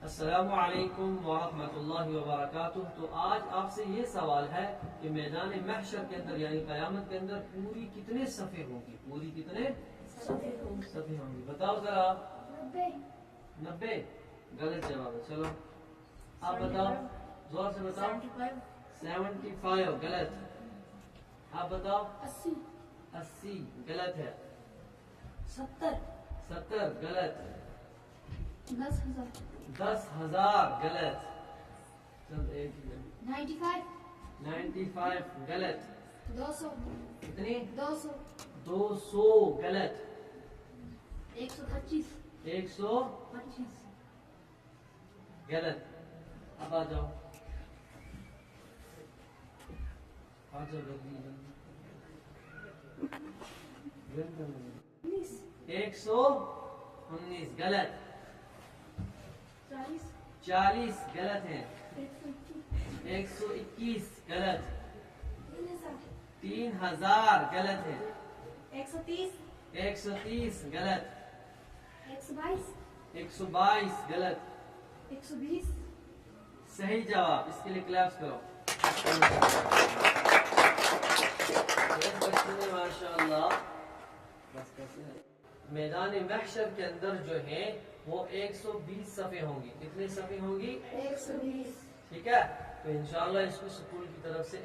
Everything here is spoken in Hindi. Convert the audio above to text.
अस्सलामु अलैकुम वरहमतुल्लाहि वबरकातुह। तो आज आपसे ये सवाल है कि मैदान महशर के अंदर यानी कयामत के अंदर पूरी कितने सफ़े होंगी, पूरी कितने सफ़े होंगी, बताओ जरा। 90 गलत जवाब है। चलो आप बताओ, जोर से बताओ। 75 गलत। आप बताओ। 80 गलत है। 70 गलत। 10,000 गलत। चल एक 95 गलत। 200 कितनी? 200 200 गलत। 125 125 गलत। अब आ जाओ, आ जाओ जल्दी जल्दी। 119 गलत। 40 गलत है। 121 गलत। 3000 गलत है। 130 गलत। 122 गलत। 120 सही जवाब। इसके लिए क्लैप्स करो। बच्चों ने माशाअल्लाह। बस कैसे है? मैदान महशर के अंदर जो है वो 120 सफ़े होंगी। कितने सफ़े होंगी? 120। ठीक है। तो इंशाअल्लाह इसको स्कूल की तरफ से